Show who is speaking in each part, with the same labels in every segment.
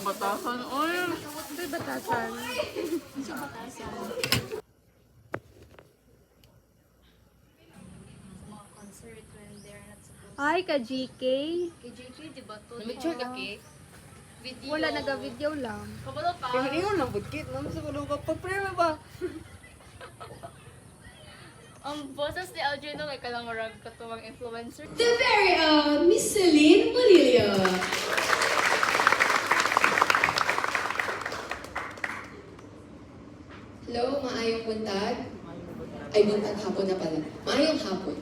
Speaker 1: batasan. Oy,
Speaker 2: Ito'y batasan. Sa batasan.
Speaker 3: Mga concert when they're not supposed
Speaker 2: Ay, ka-GK.
Speaker 3: Kay JK, di ba to?
Speaker 1: namitsure ka cake.
Speaker 3: Video.
Speaker 2: Wala, naga-video lang.
Speaker 3: Kabalo pa.
Speaker 1: Pero hindi mo lang budkit. Naman sa kulong ka. Pag-prayer ba?
Speaker 3: Ang boses ni Algino kay kalangarag katuwang influencer.
Speaker 4: The very own Miss Celine Murillo. Hello, maayong buntag. Ay, buntag hapon na pala. Maayong hapon.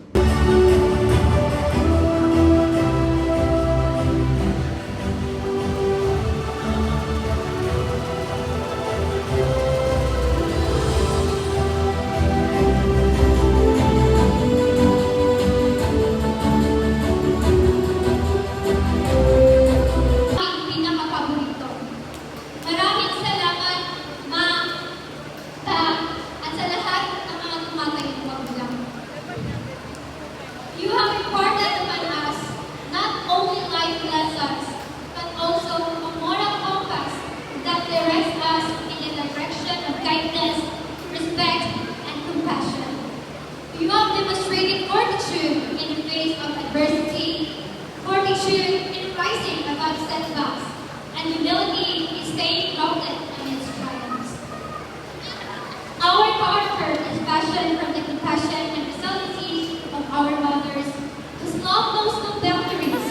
Speaker 5: Ang pinakapaborito. Maraming salamat, Ma, Ta, at sa lahat ng mga tumatayong magulang. You have imparted upon us not only life lessons, but also a moral compass that directs us in the direction of kindness, respect, and compassion. You have demonstrated fortitude in the face of adversity, fortitude in rising above setbacks, and humility in staying grounded amidst triumphs. Our character is fashioned from the compassion and resiliency of our mothers, whose love knows no boundaries.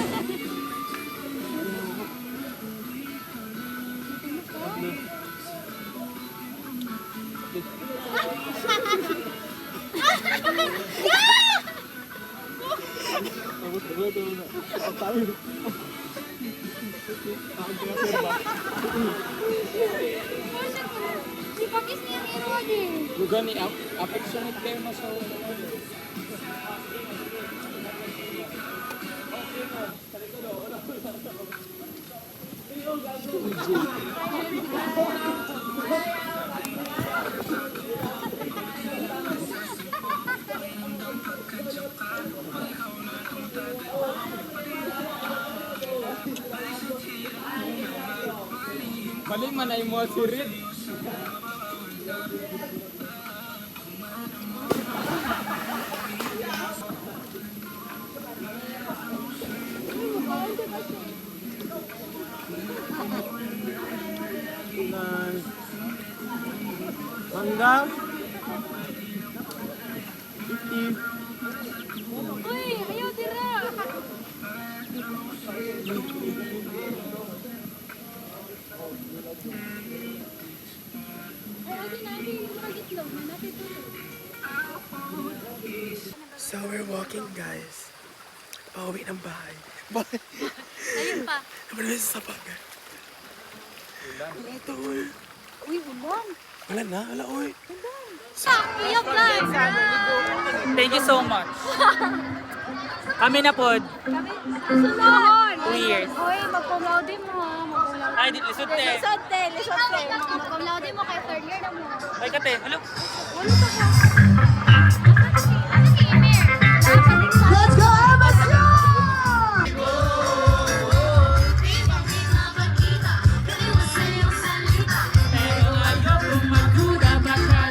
Speaker 2: Si Pakis niya ni Roddy.
Speaker 1: Lugar ni affectionate kayo na sa Balik man ay mo sirit. Mangga 50.
Speaker 2: Uy, ayaw tira. Ay, agi natin. Magitlog na natin tulog.
Speaker 6: So we're walking, guys. Pauwi ng bahay.
Speaker 2: Ayun pa.
Speaker 6: Naman na sa sapagan. Wala to, oy.
Speaker 2: Uy, ulang.
Speaker 6: Wala na, wala, oy.
Speaker 2: Kuya Vlog.
Speaker 1: Thank you so much. Kami na pod.
Speaker 2: Sunod.
Speaker 1: 2 years.
Speaker 2: Uy, magpumlaudi mo ha. Magpumlaudi.
Speaker 1: Ay, lisod te.
Speaker 2: Lisod te. Magpumlaudi mo kay third year na mo.
Speaker 1: Ay kate, hello.
Speaker 2: Wala ka ba? Ano si Emir? Let's go, Amasya!
Speaker 1: Pero ayaw kong magduda baka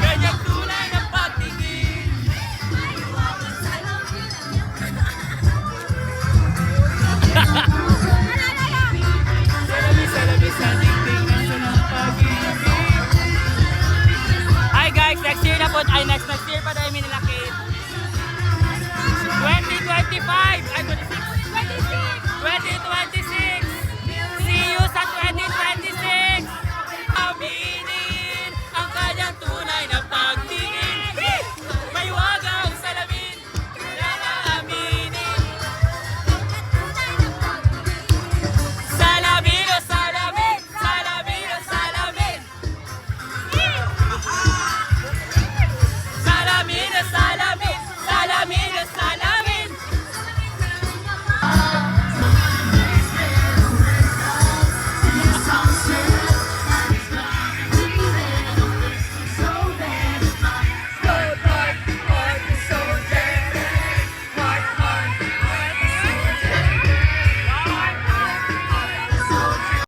Speaker 1: ganyan tunay na patingin. Salabi sa dingding ng sunang pag-ibig. Hi guys, next year na po. Ay, next